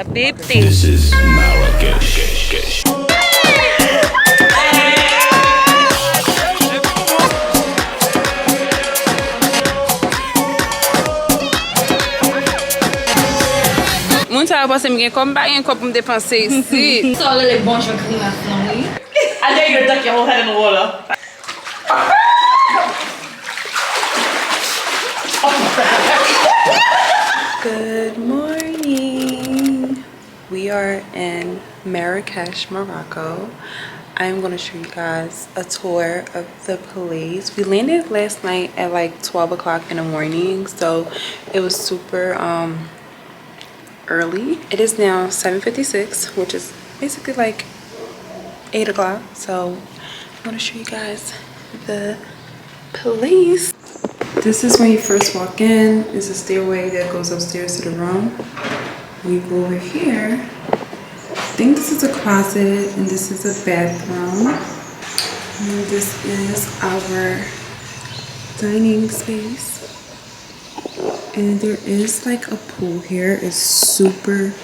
This is Marrakesh. Mounta pense que comme pas un quoi pour me dépenser ici. Ça les bons je crie ma famille. I dare you to duck your whole head in the water. Good morning. We are in Marrakesh, Morocco. I'm going to show you guys a tour of the place. We landed last night at like 12 o'clock in the morning, so it was super early. It is now 7:56, which is basically like 8 o'clock. So I'm going to show you guys the place. This is when you first walk in. It's a stairway that goes upstairs to the room. We go over here. I think this is a closet and this is a bathroom. And this is our dining space. And there is like a pool here. It's super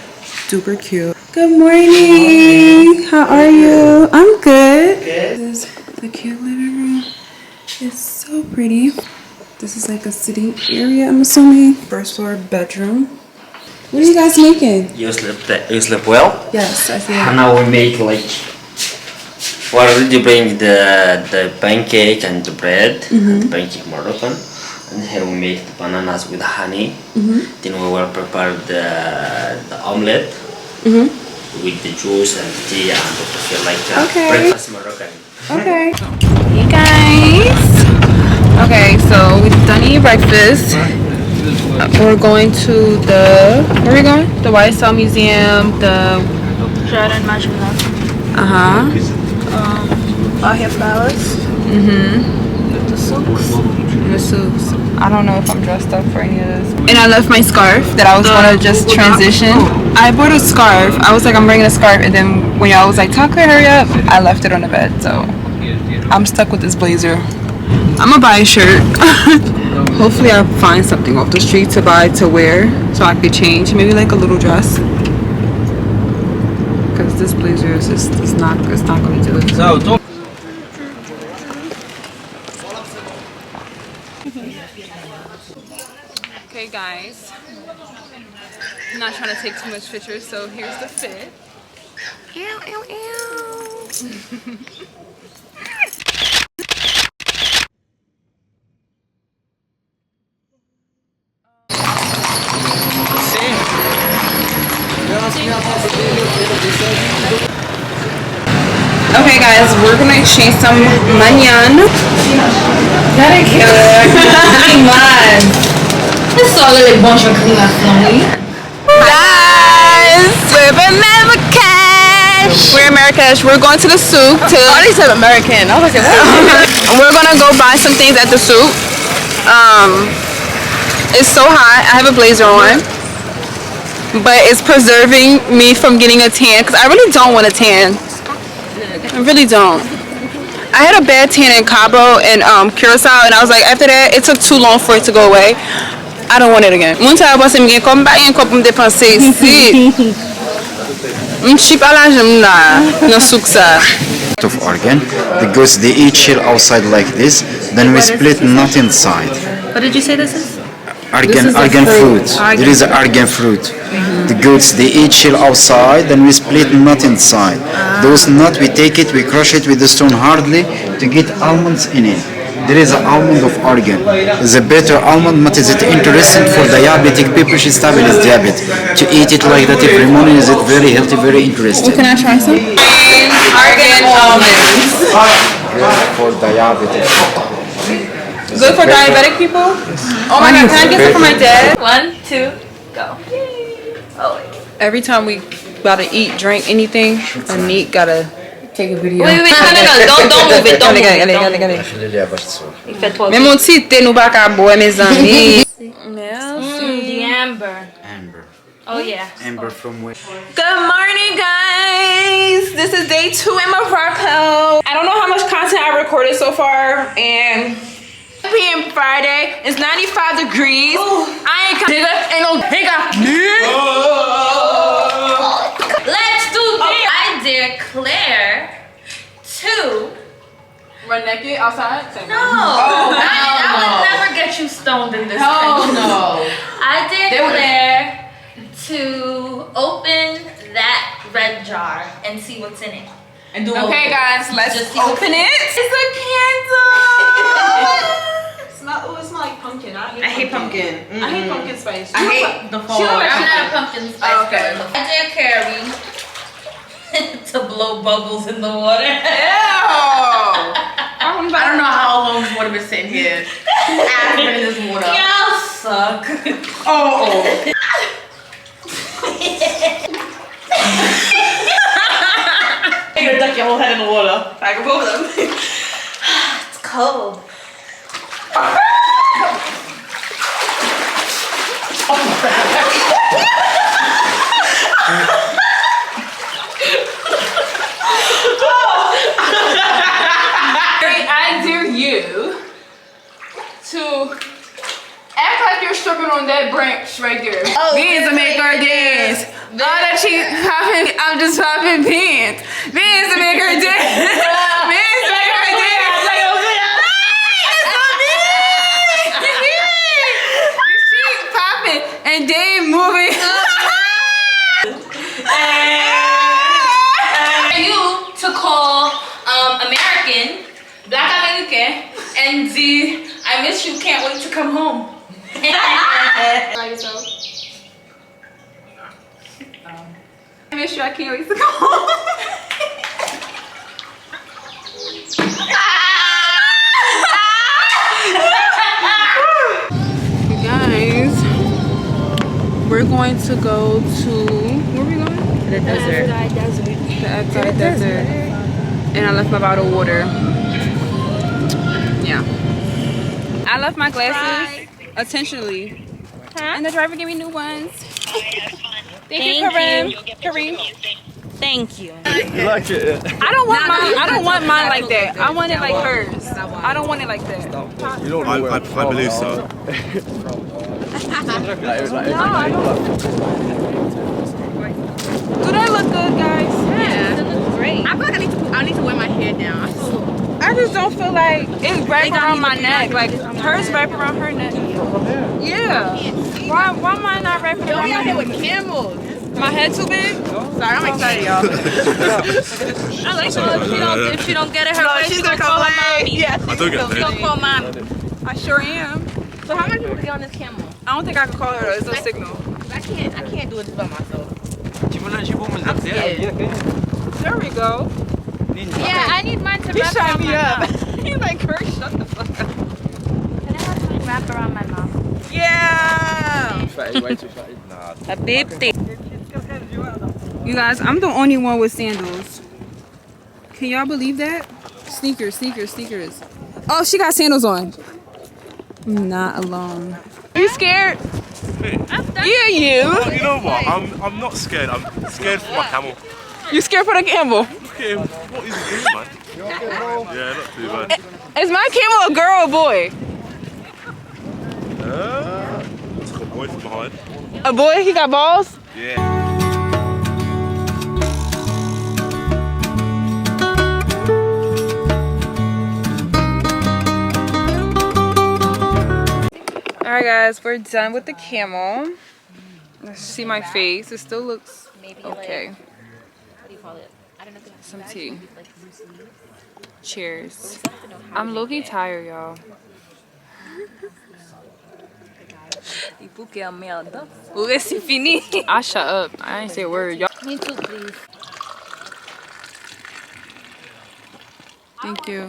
duper cute. Good morning. How are you? I'm good. This is the cute living room. It's so pretty. This is like a sitting area, I'm assuming. First floor bedroom. What are you guys making? You sleep well? Yes, I see it. And now we make like, well, already bring the pancake and the bread, and the pancake Moroccan. And here we make the bananas with honey. Then we will prepare the omelette with the juice and the tea and the feel like breakfast Moroccan. Okay. Hey guys. Okay, so we've done eating breakfast. We're going to the, where are we going? The YSL Museum, the Jardin Majorelle. Bahia Palace. The Souks. The Souks. I don't know if I'm dressed up for any of this. And I left my scarf that I was gonna just transition. I bought a scarf. I was like, I'm bringing a scarf, and then when y'all was like, Taka, hurry up, I left it on the bed. So I'm stuck with this blazer. I'm gonna buy a shirt. Hopefully I'll find something off the street to buy to wear so I could change. Maybe like a little dress. Because this blazer is just, it's not gonna do it. So, okay guys. I'm not trying to take too much pictures, so here's the fit. Ew, ew, ew. Okay guys, we're gonna exchange some manyan. Very cute. Man. Ça les bons je crie ma famille. Guys, we're in Marrakesh. We're in Marrakesh. We're going to the souk. Oh, they said American. I was like, what? We're gonna go buy some things at the souk. It's so hot. I have a blazer on, but it's preserving me from getting a tan because I really don't want a tan. I really don't. I had a bad tan in Cabo and Curacao, and I was like, after that, it took too long for it to go away. I don't want it again. Mounta pense que comme pas un quoi pour me dépenser ici. M'chip à la jambe là, no souk ça. Of organ, the goats they eat chill outside like this, then we split nut inside. What did you say this is? Argan fruit. There is argan fruit. The goats they eat chill outside, then we split nut inside. Those nut we take it, we crush it with the stone hardly to get almonds in it. There is an almond of argan. It's a better almond, but is it interesting for diabetic people? She stabilizes diabetes. To eat it like that every morning is it very healthy, very interesting. Can I try some? Argan almonds. For diabetic. Good for diabetic people? Oh my god, can I get some for my dad? 1, 2, go. Oh wait. Every time we about to eat, drink, anything, Anik gotta take a video. Wait, no, don't move it, don't move it. Il fait trop Mais mon petit thé nous pas qu'à boire, mes amis. The amber. Amber. Oh yeah. Amber from where? Good morning, guys. This is day 2 in Morocco. I don't know how much content I recorded so far, and p.m. Friday. It's 95 degrees. I ain't no nigga. Run naked outside? Say No. I would never get you stoned in this country. no. I declare to open that red jar and see what's in it. And do okay, guys, let's Just open it. It's a candle. It smells like pumpkin. I hate pumpkin. I hate pumpkin spice. I hate the fall. I'm not a pumpkin spice okay. girl. I dare carry to blow bubbles in the water. Ew. I don't know how long this water been sitting here. I've been in this water. Y'all suck. Oh. You're gonna duck your whole head in the water. I can move them. It's cold. I dare you to act like you're stripping on that branch right there. Beans to make her dance. All that cheese popping, I'm just popping beans. Beans to make her dance. Beans to make her dance. It's so big. The cheese popping and they moving. You to call American, Black American, and the I miss you, can't wait to come home. I miss you, I can't wait to go home. You guys, we're going to go to, where are we going? The desert. The Agafay desert. And I left my bottle of water. Yeah. I left my glasses intentionally. And the driver gave me new ones. Thank you, Kareem. Thank you. You like it? I don't want mine like that. I want it like hers. I don't want it like that. You don't know I believe so. Do they look good, guys? Yeah, it looks great. I feel like I need to wear my hair down. I just don't feel like it's wrapped around my neck. Like hers wrap around her neck. Yeah. Why am I not wrapping around my neck? with camels. My head too big? Sorry, I'm excited, y'all. I like her. If she don't get it her way, she's gonna call her mommy. Yeah. I do get She's gonna paid. call mommy. I sure am. So how many people get on this camel? I don't think I can call her. There's no signal. I can't do it by myself. There we go. Yeah, I need mine to He wrap shut around me my up. mouth. He's like, Kurt, shut the fuck up. Can I have mine wrap around my mouth? Yeah. Way too fatty. Nah. A big thing. You guys, I'm the only one with sandals. Can y'all believe that? Sneakers. Oh, she got sandals on. I'm not alone. Are you scared? Yeah, you. You know what? I'm not scared. I'm scared for my camel. You scared for the camel? Look at him. What is he doing, man? Yeah, not too bad. Is my camel a girl or a boy? It's got a boy from behind. A boy? He got balls? Yeah. Alright guys, we're done with the camel. Let's see my face. It still looks okay. What do you call it? I don't know. Some tea. Cheers. I'm low-key tired, y'all. C'est fini. I shut up. I ain't say a word, y'all. Me too, please. Thank you.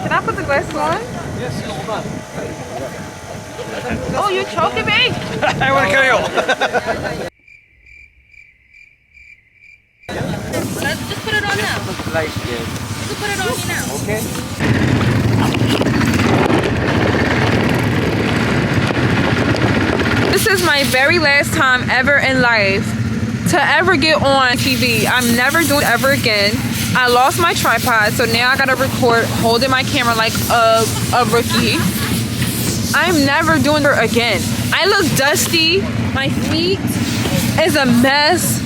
Can I put the glasses on? Yes, Oh, you're choking me? I want to carry on. Just put it on now. Like, Just put it on you now. okay. This is my very last time ever in life to ever get on TV. I'm never doing it ever again. I lost my tripod, so now I gotta record holding my camera like a rookie. I'm never doing her again. I look dusty. My feet is a mess.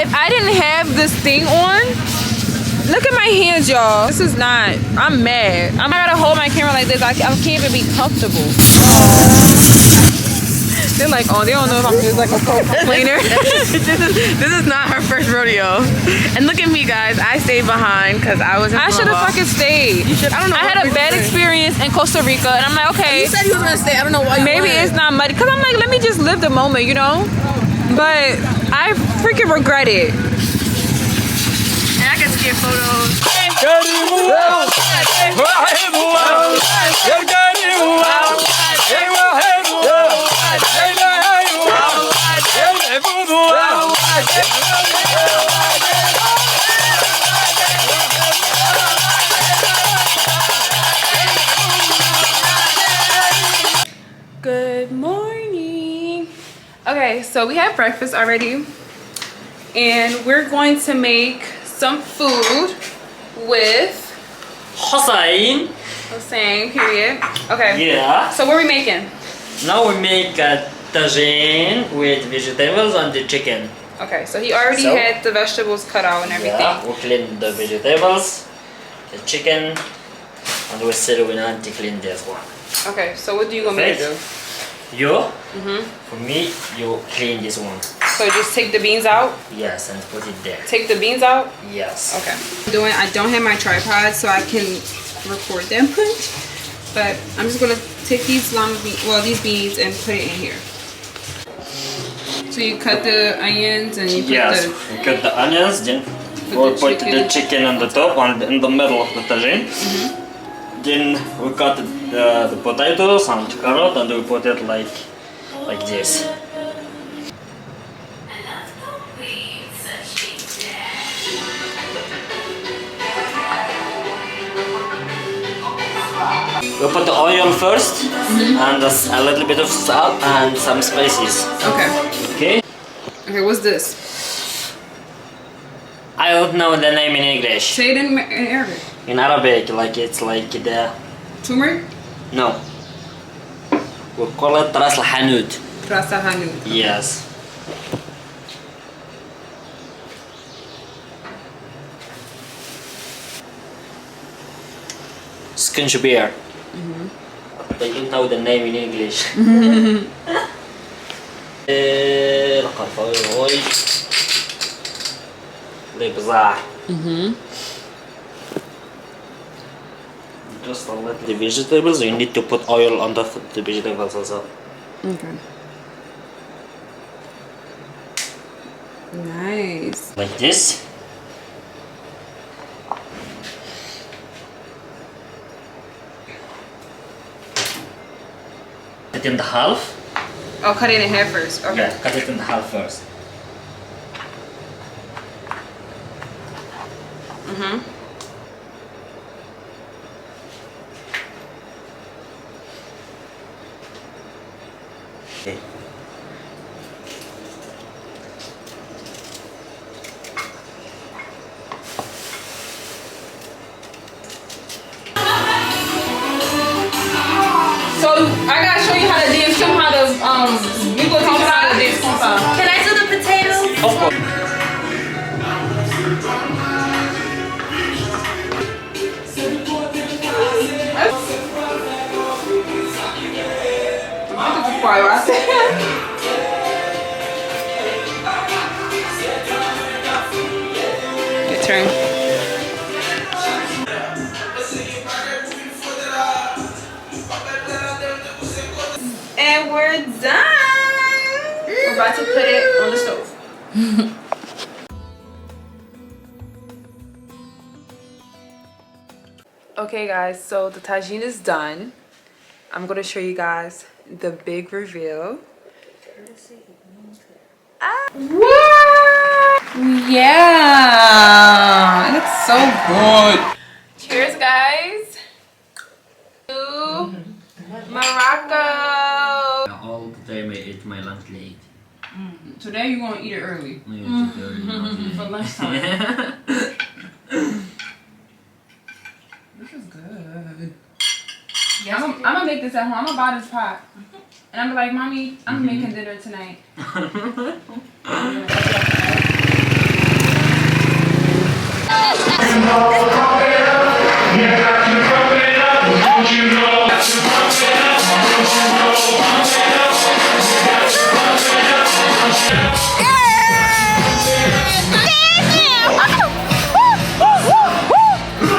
If I didn't have this thing on, look at my hands, y'all. This is not, I'm mad. I gotta hold my camera like this. I can't even be comfortable. They're like, oh, they don't know if I'm just like a complainer. This is not her first rodeo. And look at me, guys. I stayed behind because I was in I should have fucking stayed. You should. I don't know. I had a bad experience in Costa Rica, and I'm like, okay. You said you were gonna stay. I don't know why. Maybe it's not muddy. Because I'm like, let me just live the moment, you know? But I freaking regret it. And I can get photos. Good morning. Okay, so we had breakfast already, and we're going to make some food with Hossein. Hossein, period. Okay. Yeah. So what are we making? Now we make a tajine with vegetables and the chicken. Okay, so he already had the vegetables cut out and everything. Yeah, we clean the vegetables, the chicken, and we still we need to clean this one. Okay, so what do you want me to do? You? For me, you clean this one. So just take the beans out? Yes, and put it there. Take the beans out? Yes. Okay. I don't have my tripod, so I can record that much. But I'm just gonna take these these beans and put it in here. So you cut the onions and you put you cut the onions, then we'll put the chicken on the top and in the middle of the tajine. Then we cut the potatoes and carrot and we put it like this. We put the oil first and a little bit of salt and some spices. Okay. Okay, what's this? I don't know the name in English. Say it in Arabic. In Arabic, it's like the... Turmeric? No. We call it ras al-hanout. Ras al-hanout. Yes. Skinshbeer. They don't know the name in English. Just a little. The vegetables, you need to put oil on the vegetables also. Okay. Nice. Like this. Cut it in the half. Oh, cut it in half first. Okay. Yeah, cut it in half first. Okay. So I gotta show you how to dance. Show how to you go talk about how to dance. Can I do the potatoes? Of course. Your turn. And we're done. We're about to put it on the stove. Okay guys, so the tagine is done. I'm gonna show you guys the big reveal. What? Yeah, it looks so good. Cheers guys to Morocco. All the time I eat my lunch late. Today you're gonna eat it early. For lunchtime. This is good. I'm gonna make this at home. I'm gonna buy this pot. And I'm like, Mommy, I'm making dinner tonight.